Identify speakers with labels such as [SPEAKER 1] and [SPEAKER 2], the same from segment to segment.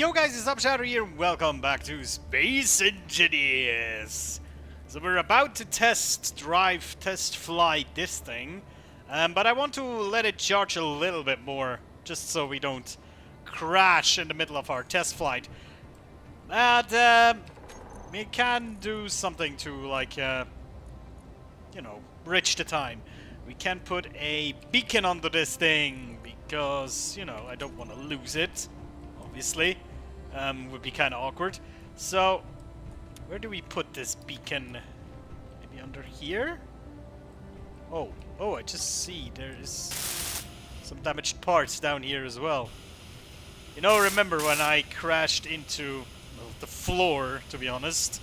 [SPEAKER 1] Yo guys, it's UpShadow here, and welcome back to Space Engineers! So we're about to test fly this thing, but I want to let it charge a little bit more, just so we don't crash in the middle of our test flight. But we can do something to, like, you know, bridge the time. We can put a beacon onto this thing, because, you know, I don't want to lose it. Obviously, would be kind of awkward. So, where do we put this beacon? Maybe under here? Oh, I just see there is some damaged parts down here as well. You know, remember when I crashed into, well, the floor, to be honest,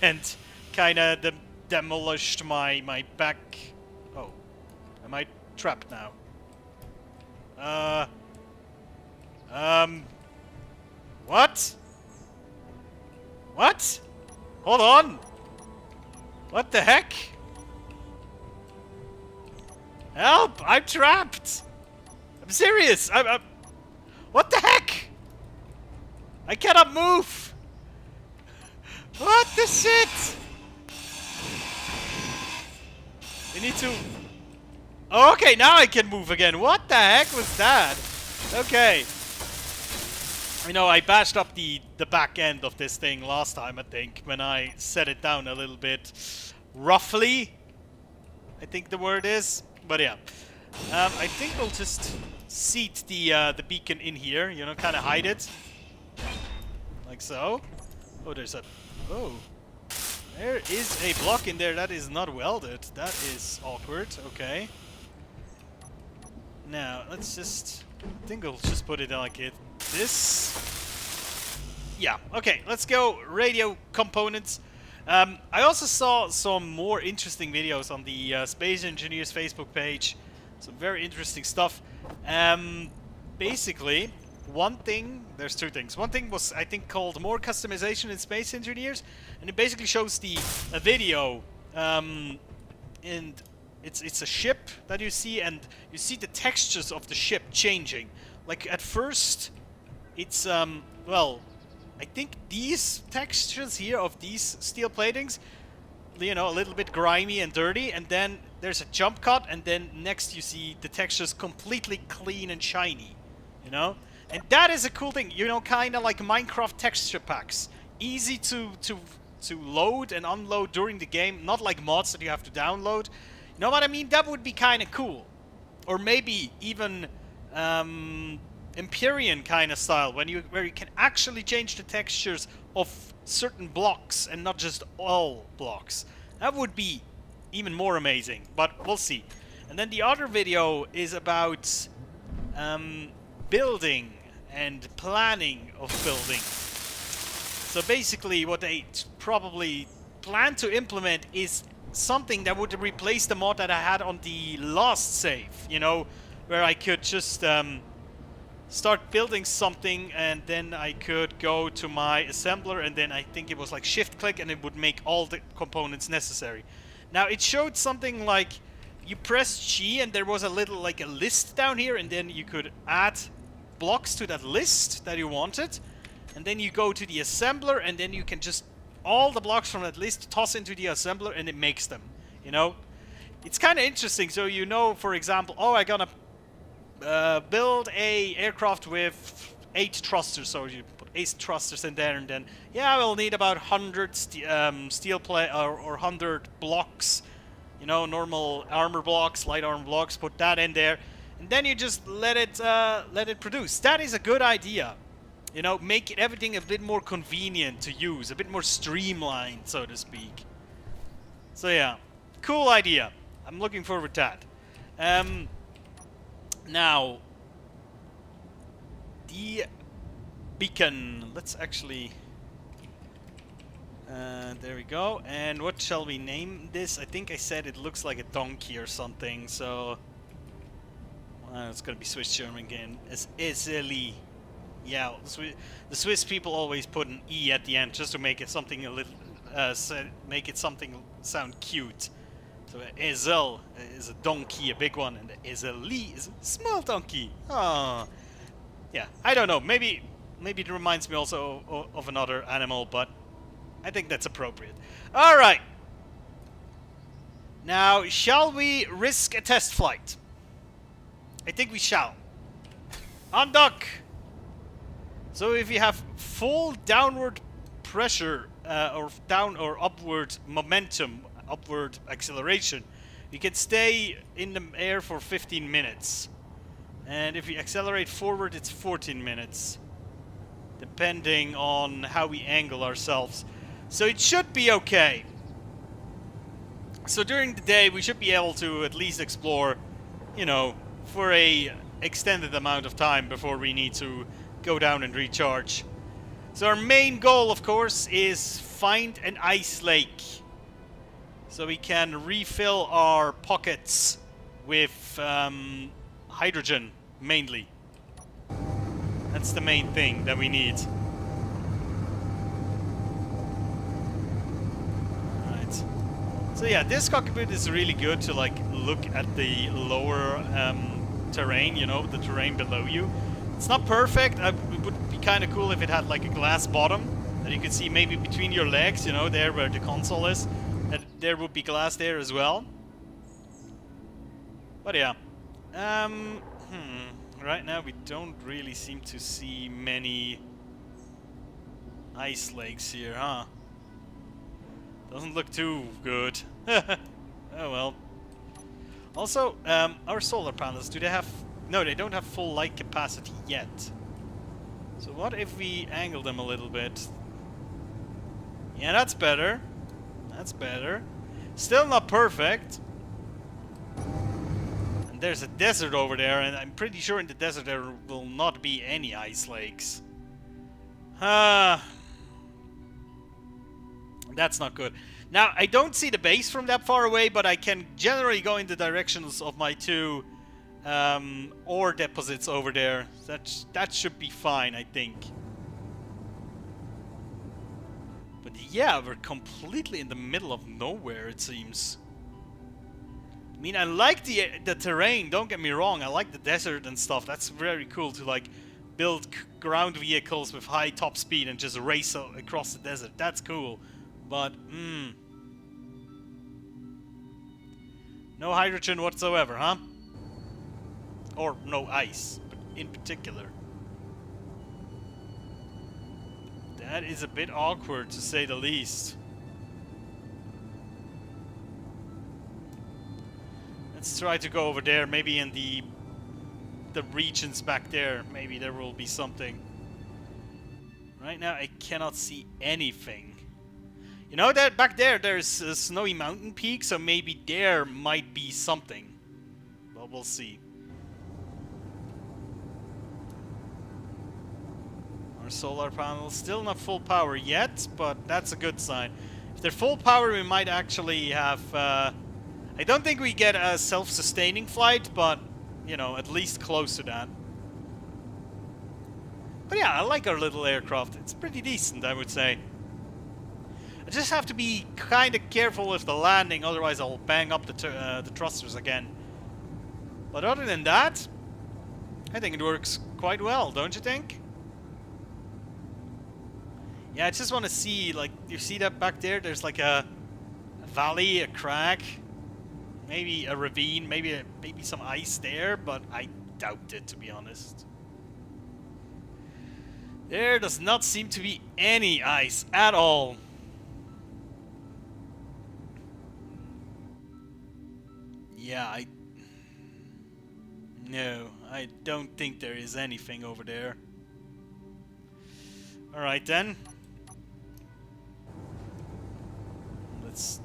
[SPEAKER 1] and kind of demolished my back. Oh, am I trapped now? What? What? Hold on! What the heck? Help! I'm trapped! I'm serious! I'm what the heck? I cannot move! What the shit? We need to... Oh, okay, now I can move again. What the heck was that? Okay. You know, I bashed up the back end of this thing last time, I think, when I set it down a little bit roughly, I think the word is. But yeah, I think we'll just seat the beacon in here, you know, kind of hide it, like so. Oh, there's a... Oh, there is a block in there that is not welded. That is awkward. Okay. Now, let's just... I think we'll just put it like this. Yeah, okay, let's go. Radio components. I also saw some more interesting videos on the Space Engineers Facebook page. Some very interesting stuff. Basically, one thing... There's two things. One thing was, I think, called More Customization in Space Engineers. And it basically shows a video. And it's a ship that you see, and you see the textures of the ship changing. Like, at first, it's, well, I think these textures here of these steel platings, you know, a little bit grimy and dirty, and then there's a jump cut, and then next you see the textures completely clean and shiny, you know? And that is a cool thing, you know, kind of like Minecraft texture packs. Easy to load and unload during the game, not like mods that you have to download. You know what I mean? That would be kind of cool. Or maybe even Empyrean kind of style, where you can actually change the textures of certain blocks and not just all blocks. That would be even more amazing, but we'll see. And then the other video is about building and planning of building. So basically what they probably plan to implement is something that would replace the mod that I had on the last save, you know, where I could just start building something, and then I could go to my assembler, and then I think it was like shift click, and it would make all the components necessary. Now it showed something like you press G and there was a little, like a list down here, and then you could add blocks to that list that you wanted, and then you go to the assembler, and then you can just all the blocks from that list toss into the assembler, and it makes them, you know? It's kind of interesting. So, you know, for example, oh, I'm gonna build a aircraft with 8 thrusters. So you put 8 thrusters in there, and then, yeah, we'll need about 100 steel plate or 100 blocks, you know, normal armor blocks, light armor blocks. Put that in there, and then you just let it produce. That is a good idea. You know, make everything a bit more convenient to use, a bit more streamlined, so to speak. So yeah, cool idea. I'm looking forward to that. Now, the beacon. Let's actually... there we go. And what shall we name this? I think I said it looks like a donkey or something, so... Well, it's gonna be Swiss German again. It's easily... Yeah, the Swiss people always put an E at the end just to make it something a little, make it something sound cute. So Esel is a donkey, a big one, and the Eseli is a small donkey. Ah, yeah, I don't know. Maybe maybe it reminds me also of another animal, but I think that's appropriate. Alright. Now, shall we risk a test flight? I think we shall. Undock! So if you have full downward pressure, or down or upward momentum, upward acceleration, you can stay in the air for 15 minutes. And if we accelerate forward, it's 14 minutes. Depending on how we angle ourselves. So it should be okay. So during the day, we should be able to at least explore, you know, for a extended amount of time before we need to go down and recharge. So our main goal, of course, is find an ice lake. So we can refill our pockets with hydrogen, mainly. That's the main thing that we need. Alright. So yeah, this cockpit is really good to like look at the lower terrain, you know, the terrain below you. It's not perfect. It would be kind of cool if it had like a glass bottom that you could see maybe between your legs, you know, there where the console is. That there would be glass there as well. But yeah. Right now we don't really seem to see many ice lakes here, huh? Doesn't look too good. Oh well. Also, our solar panels, do they have... No, they don't have full light capacity yet. So what if we angle them a little bit? Yeah, that's better. That's better. Still not perfect. And there's a desert over there, and I'm pretty sure in the desert there will not be any ice lakes. That's not good. Now, I don't see the base from that far away, but I can generally go in the directions of my two ore deposits over there. That should be fine, I think. But yeah, we're completely in the middle of nowhere, it seems. I mean, I like the terrain, don't get me wrong. I like the desert and stuff. That's very cool to like build ground vehicles with high top speed and just race across the desert. That's cool. But, no hydrogen whatsoever, huh? Or no ice, in particular. That is a bit awkward, to say the least. Let's try to go over there, maybe in the regions back there. Maybe there will be something. Right now I cannot see anything. You know that back there, there's a snowy mountain peak, so maybe there might be something. But we'll see. Our solar panels still not full power yet, but that's a good sign. If they're full power, we might actually have... I don't think we get a self-sustaining flight, but, you know, at least close to that. But yeah, I like our little aircraft. It's pretty decent, I would say. I just have to be kind of careful with the landing, otherwise I'll bang up the thrusters again. But other than that, I think it works quite well, don't you think? Yeah, I just want to see, like, you see that back there? There's like a valley, a crack, maybe a ravine, maybe some ice there, but I doubt it, to be honest. There does not seem to be any ice at all. Yeah, No, I don't think there is anything over there. Alright then. Let's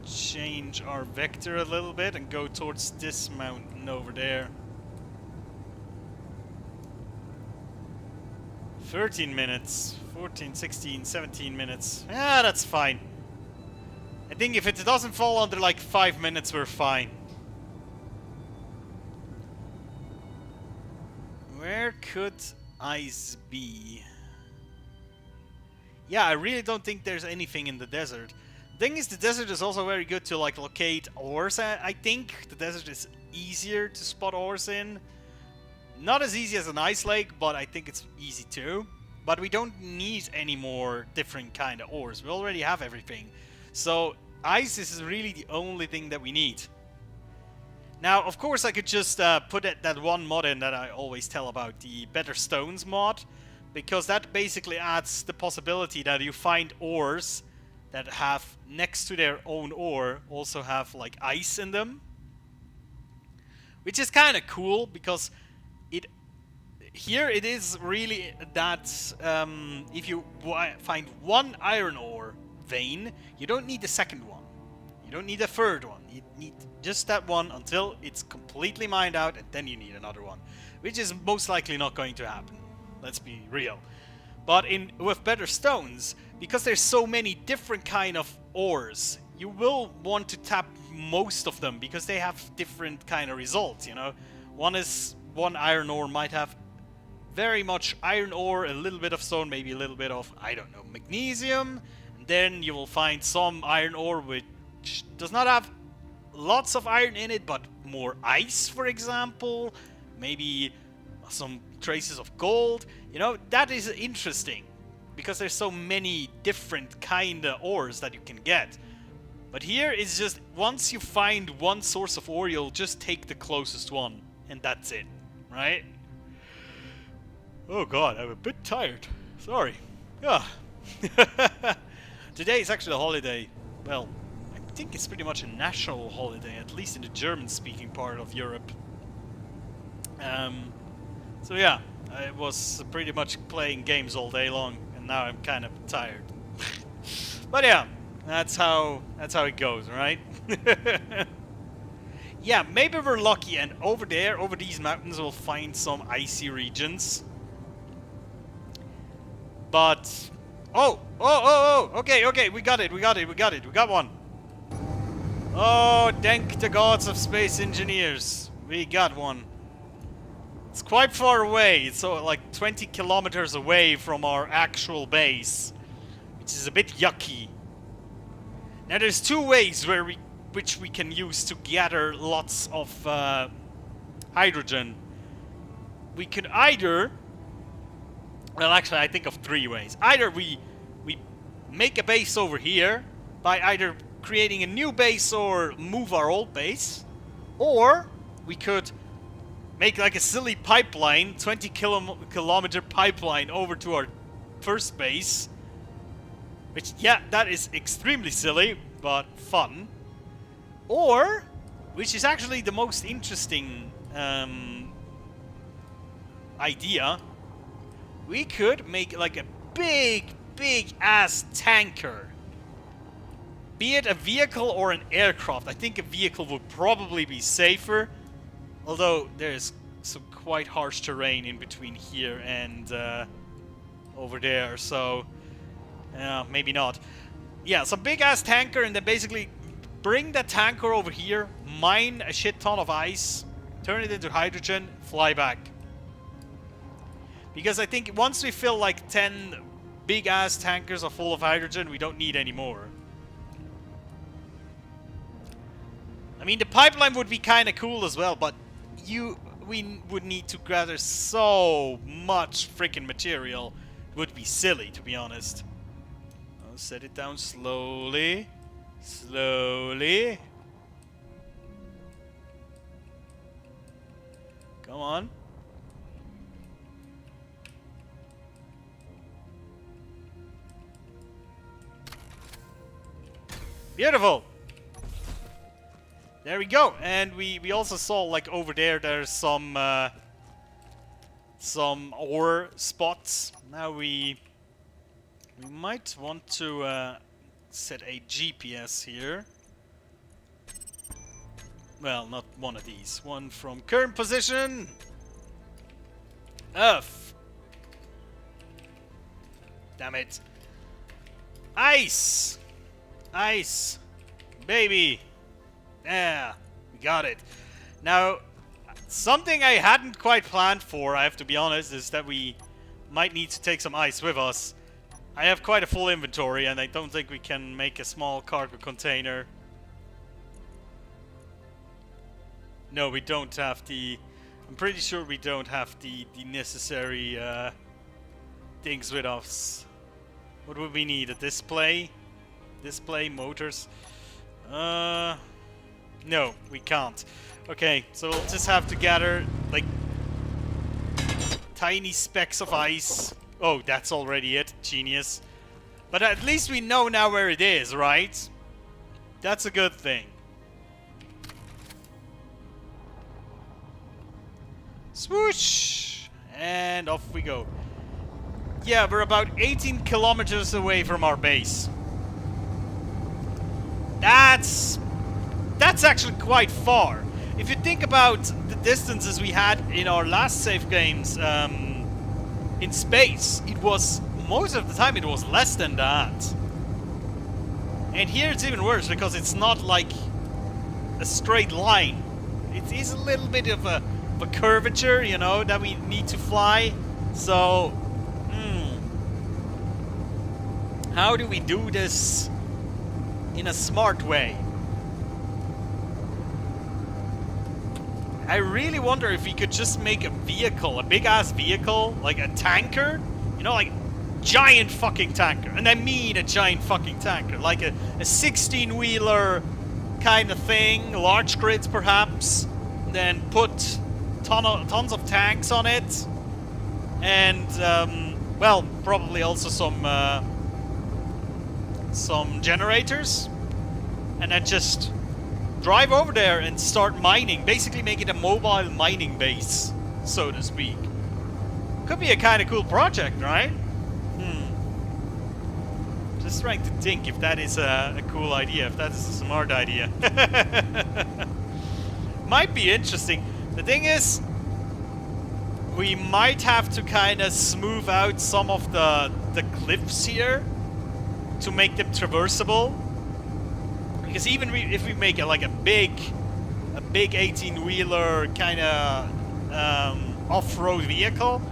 [SPEAKER 1] change our vector a little bit and go towards this mountain over there. 13 minutes, 14, 16, 17 minutes. Yeah, that's fine. I think if it doesn't fall under like 5 minutes, we're fine. Where could ice be? Yeah, I really don't think there's anything in the desert. The thing is, the desert is also very good to like locate ores. I think the desert is easier to spot ores in. Not as easy as an ice lake, but I think it's easy too. But we don't need any more different kind of ores. We already have everything. So ice is really the only thing that we need. Now, of course, I could just put that one mod in that I always tell about, the Better Stones mod, because that basically adds the possibility that you find ores that have, next to their own ore, also have like ice in them. Which is kind of cool, because here it is really that if you find one iron ore vein, you don't need the second one. You don't need a third one. You need just that one until it's completely mined out, and then you need another one. Which is most likely not going to happen. Let's be real. But with Better Stones, because there's so many different kind of ores, you will want to tap most of them, because they have different kind of results, you know. One iron ore might have very much iron ore, a little bit of stone, maybe a little bit of, I don't know, magnesium. And then you will find some iron ore which does not have lots of iron in it, but more ice, for example. Maybe some traces of gold. You know, that is interesting, because there's so many different kind of ores that you can get. But here it's just, once you find one source of ore, you'll just take the closest one, and that's it, right? Oh god, I'm a bit tired. Sorry. Ah. Today is actually a holiday. Well, I think it's pretty much a national holiday, at least in the German-speaking part of Europe. So yeah, I was pretty much playing games all day long, and now I'm kind of tired. But yeah, that's how it goes, right? Yeah, maybe we're lucky, and over there, over these mountains, we'll find some icy regions. But okay, we got one. Oh, thank the gods of space engineers, we got one. It's quite far away. It's like 20 kilometers away from our actual base, which is a bit yucky. Now there's two ways which we can use to gather lots of hydrogen. We could either, well, actually I think of three ways. Either we make a base over here by either creating a new base or move our old base, or we could make like a silly pipeline, 20 kilometer pipeline over to our first base. Which, yeah, that is extremely silly, but fun. Or, which is actually the most interesting idea, we could make like a big ass tanker. Be it a vehicle or an aircraft. I think a vehicle would probably be safer. Although there's some quite harsh terrain in between here and over there, so maybe not. Yeah, some big ass tanker, and then basically bring that tanker over here, mine a shit ton of ice, turn it into hydrogen, fly back. Because I think once we fill like 10 big ass tankers are full of hydrogen, we don't need any more. I mean, the pipeline would be kind of cool as well, but we would need to gather so much freaking material. It would be silly, to be honest. I'll set it down slowly. Slowly. Come on. Beautiful. There we go. And we also saw, like, over there, there's some ore spots. Now we might want to set a GPS here. Well, not one of these. One from current position. Earth. Damn it. Ice. Ice. Baby. Yeah, we got it. Now, something I hadn't quite planned for, I have to be honest, is that we might need to take some ice with us. I have quite a full inventory, and I don't think we can make a small cargo container. No, we don't have the I'm pretty sure we don't have the necessary things with us. What would we need? A display? Display, motors? No, we can't. Okay, so we'll just have to gather, like, tiny specks of ice. Oh, that's already it. Genius. But at least we know now where it is, right? That's a good thing. Swoosh! And off we go. Yeah, we're about 18 kilometers away from our base. That's actually quite far. If you think about the distances we had in our last save games in space, it was, most of the time it was less than that. And here it's even worse because it's not like a straight line. It is a little bit of a curvature, you know, that we need to fly. So, how do we do this in a smart way? I really wonder if we could just make a vehicle, a big-ass vehicle, like a tanker, you know, like giant fucking tanker. And I mean a giant fucking tanker, like a 16-wheeler kind of thing, large grids perhaps, then put tons of tanks on it, and, well, probably also some generators, and then just drive over there and start mining. Basically make it a mobile mining base, so to speak. Could be a kind of cool project, right? Just trying to think if that is a cool idea, if that is a smart idea. Might be interesting. The thing is, we might have to kind of smooth out some of the cliffs here to make them traversable. Because even if we make it like a big 18-wheeler kind of off-road vehicle,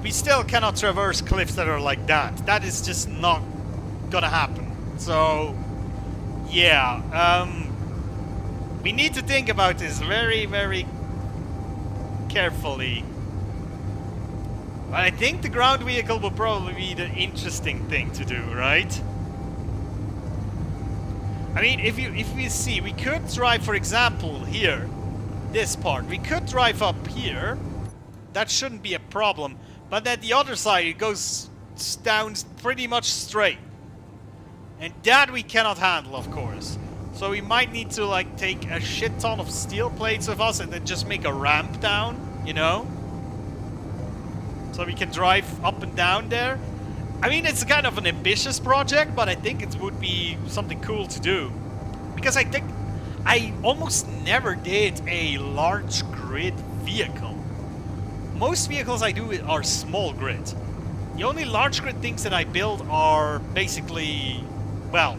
[SPEAKER 1] we still cannot traverse cliffs that are like that. That is just not gonna happen. So, yeah, we need to think about this very, very carefully. But I think the ground vehicle will probably be the interesting thing to do, right? I mean, if we see, we could drive, for example, here, this part. We could drive up here. That shouldn't be a problem. But at the other side, it goes down pretty much straight. And that we cannot handle, of course. So we might need to, like, take a shit ton of steel plates with us and then just make a ramp down, you know? So we can drive up and down there. I mean, it's kind of an ambitious project, but I think it would be something cool to do. Because I think I almost never did a large grid vehicle. Most vehicles I do are small grid. The only large grid things that I build are basically, well,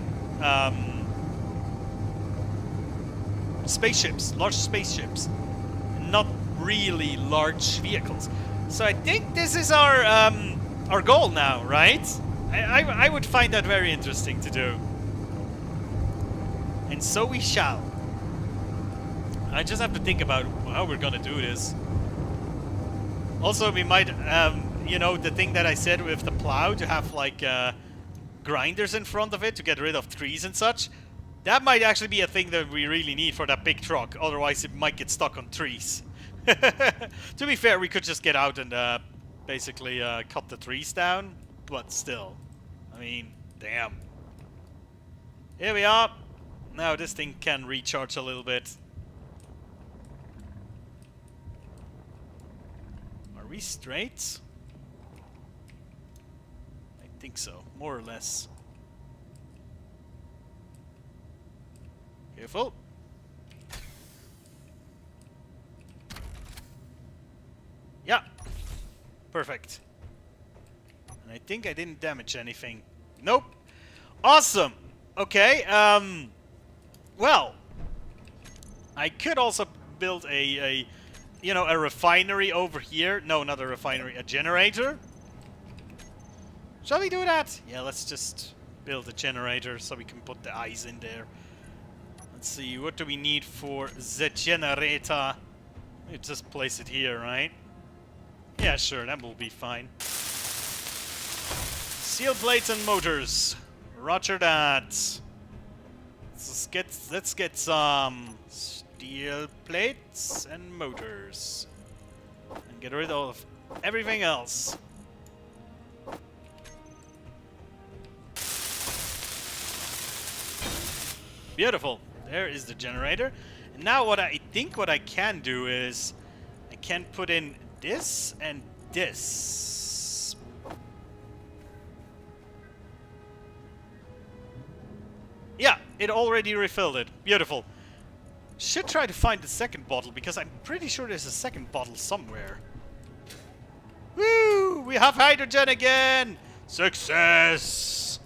[SPEAKER 1] spaceships, large spaceships. Not really large vehicles. So I think this is our goal now, right? I would find that very interesting to do. And so we shall. I just have to think about how we're gonna do this. Also, we might, you know, the thing that I said with the plow, to have like grinders in front of it to get rid of trees and such. That might actually be a thing that we really need for that big truck. Otherwise, it might get stuck on trees. To be fair, we could just get out and basically cut the trees down. But still, I mean, damn. Here we are. Now this thing can recharge a little bit. Are we straight? I think so, more or less. Careful. Yeah. Perfect. And I think I didn't damage anything. Nope. Awesome. Okay, well, I could also build a you know, a refinery over here. No, not a refinery, a generator. Shall we do that? Yeah, let's just build a generator so we can put the ice in there. Let's see, what do we need for the generator? You just place it here, right? Yeah, sure, that will be fine. Steel plates and motors. Roger that. Let's get some steel plates and motors. And get rid of everything else. Beautiful. There is the generator. And now what I think what I can do is I can put in this and this. Yeah, it already refilled it. Beautiful. Should try to find the second bottle because I'm pretty sure there's a second bottle somewhere. Woo! We have hydrogen again! Success!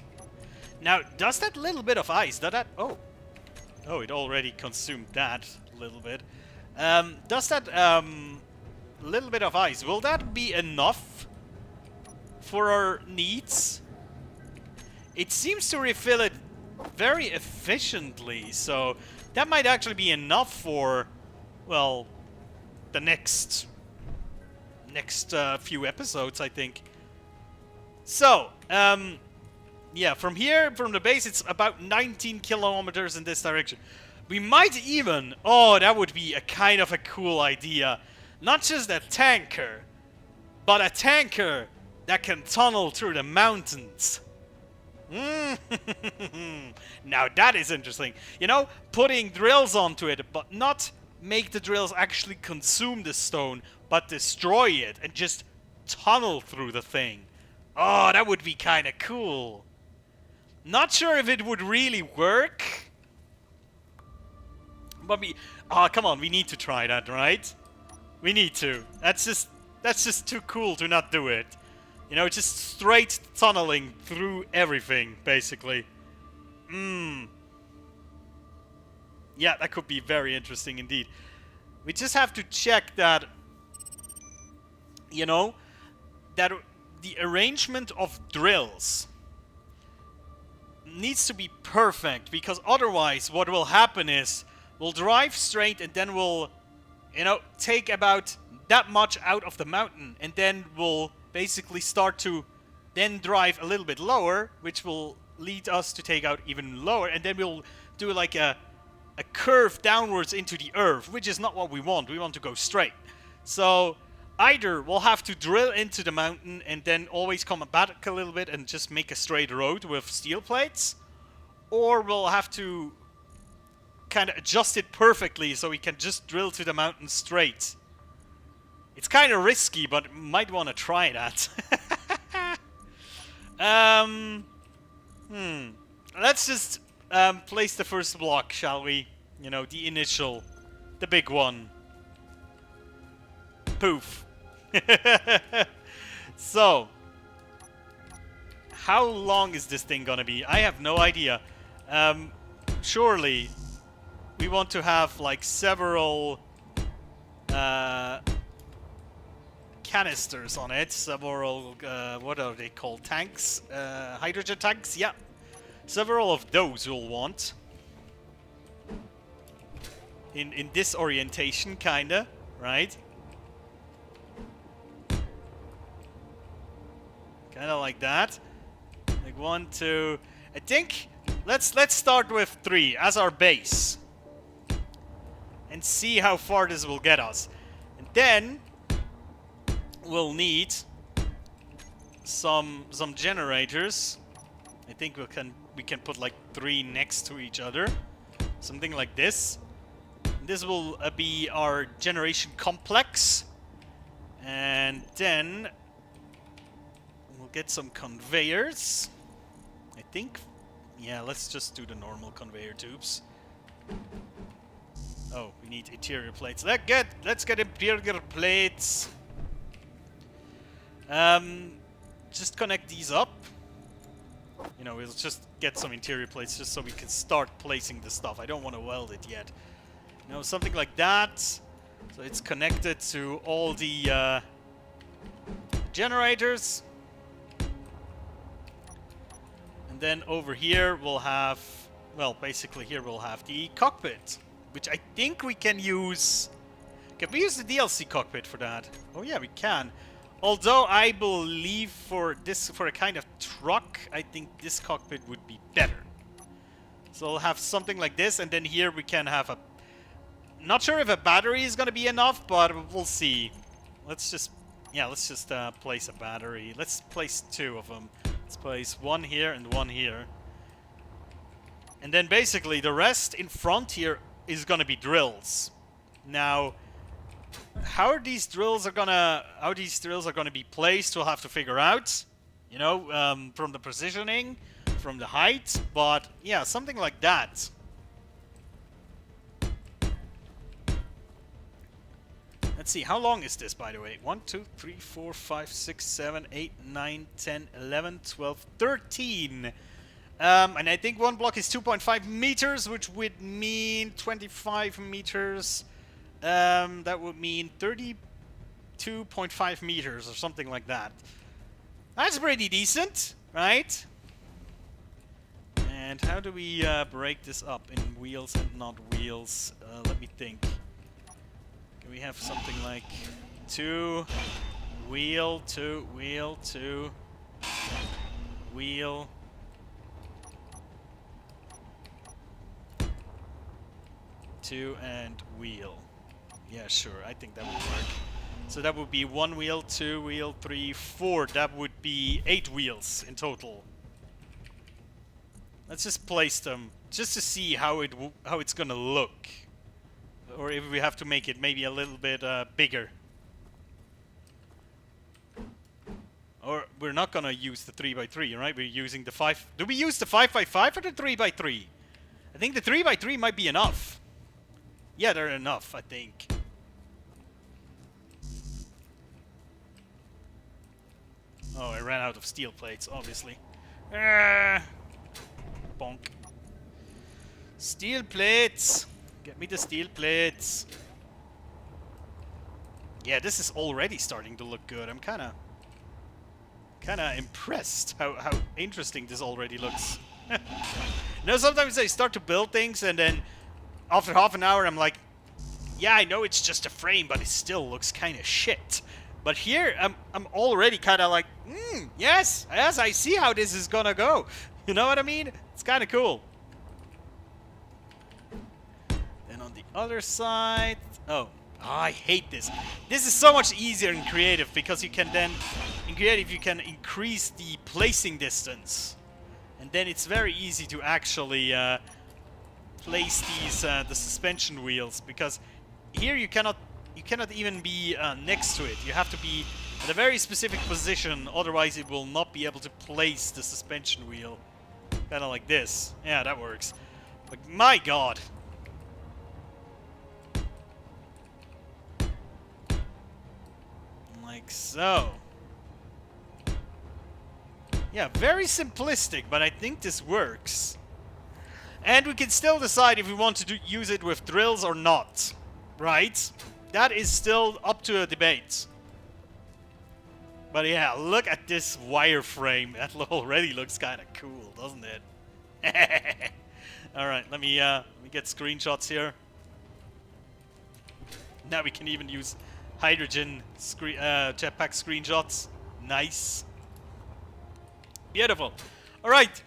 [SPEAKER 1] Now, does that little bit of ice, does that... Oh, it already consumed that a little bit. Does that little bit of ice, will that be enough for our needs? It seems to refill it very efficiently, so that might actually be enough for, well, the next few episodes, I think. So, yeah, from here, from the base, it's about 19 kilometers in this direction. We might even... Oh, that would be a kind of a cool idea. Not just a tanker, but a tanker that can tunnel through the mountains. Now that is interesting. You know, putting drills onto it, but not make the drills actually consume the stone, but destroy it and just tunnel through the thing. Oh, that would be kind of cool. Not sure if it would really work. But oh, come on, we need to try that, right? We need to. That's just too cool to not do it. You know, just straight tunneling through everything, basically. Yeah, that could be very interesting indeed. We just have to check that, you know, that the arrangement of drills needs to be perfect, because otherwise what will happen is we'll drive straight and then we'll, you know, take about that much out of the mountain, and then we'll basically start to then drive a little bit lower, which will lead us to take out even lower, and then we'll do like a curve downwards into the earth, which is not what we want. We want to go straight. So either we'll have to drill into the mountain and then always come back a little bit and just make a straight road with steel plates, or we'll have to kind of adjust it perfectly so we can just drill to the mountain straight. It's kind of risky, but might want to try that. Let's just place the first block, shall we? You know, the initial, the big one. Poof. So, how long is this thing gonna be? I have no idea. Surely we want to have like several canisters on it, several what are they called? Tanks? Hydrogen tanks? Yeah. Several of those we'll want. In this orientation, kinda, right? Kinda like that. Like 1, 2. I think let's start with 3 as our base. And see how far this will get us. And then we'll need some generators. I think we can put like 3 next to each other. Something like this. This will be our generation complex. And then we'll get some conveyors. I think, yeah, let's just do the normal conveyor tubes. Oh, we need interior plates. Let's get interior plates. Just connect these up. You know, we'll just get some interior plates just so we can start placing the stuff. I don't want to weld it yet. You know, something like that. So it's connected to all the generators. And then over here we'll have, well, basically here we'll have the cockpit, which I think we can use Can we use the DLC cockpit for that? Oh yeah, we can. Although I believe for a kind of truck, I think this cockpit would be better. So I'll have something like this, and then here we can have a... Not sure if a battery is gonna be enough, but we'll see. Let's just... Yeah, let's just place a battery. Let's place 2 of them. Let's place 1 here and 1 here. And then basically the rest in front here is gonna be drills. Now, how these drills are gonna be placed, we'll have to figure out. You know, from the positioning, from the height, but yeah, something like that. Let's see, how long is this, by the way? 1, 2, 3, 4, 5, 6, 7, 8, 9, 10, 11, 12, 13. And I think one block is 2.5 meters, which would mean 25 meters. That would mean 32.5 meters or something like that. That's pretty decent, right? And how do we break this up in wheels and not wheels? Let me think. Can we have something like 2 wheel, 2 wheel, 2 wheel? 2 and wheel. Yeah, sure. I think that would work. So that would be 1 wheel, 2 wheel, 3, 4. That would be 8 wheels in total. Let's just place them just to see how it's gonna look, or if we have to make it maybe a little bit bigger. Or we're not gonna use the 3x3, right? We're using the 5. Do we use the 5x5 or the 3x3? I think the 3x3 might be enough. Yeah, they're enough, I think. Oh, I ran out of steel plates, obviously. Bonk. Steel plates! Get me the steel plates. Yeah, this is already starting to look good. I'm kinda impressed how interesting this already looks. You know, sometimes I start to build things and then after half an hour I'm like, yeah, I know it's just a frame, but it still looks kinda shit. But here, I'm already kinda like, yes, I see how this is gonna go. You know what I mean? It's kinda cool. Then on the other side... Oh, I hate this. This is so much easier in creative, because you can then... In creative, you can increase the placing distance. And then it's very easy to actually place these the suspension wheels, because here you cannot even be next to it. You have to be at a very specific position, otherwise it will not be able to place the suspension wheel. Kind of like this. Yeah, that works. Like, my god. Like so. Yeah, very simplistic, but I think this works. And we can still decide if we want to use it with drills or not. Right? That is still up to a debate. But yeah, look at this wireframe. That already looks kind of cool, doesn't it? Alright, let me get screenshots here. Now we can even use hydrogen jetpack screenshots. Nice. Beautiful. Alright,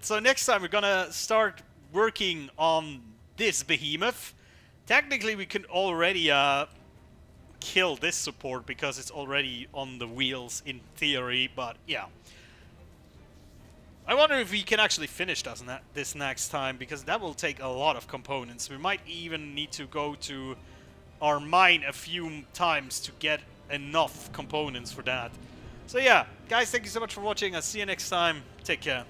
[SPEAKER 1] so next time we're gonna start working on this behemoth. Technically we can already kill this support because it's already on the wheels in theory, but yeah. I wonder if we can actually finish this next time, because that will take a lot of components. We might even need to go to our mine a few times to get enough components for that. So yeah, guys, thank you so much for watching. I'll see you next time. Take care.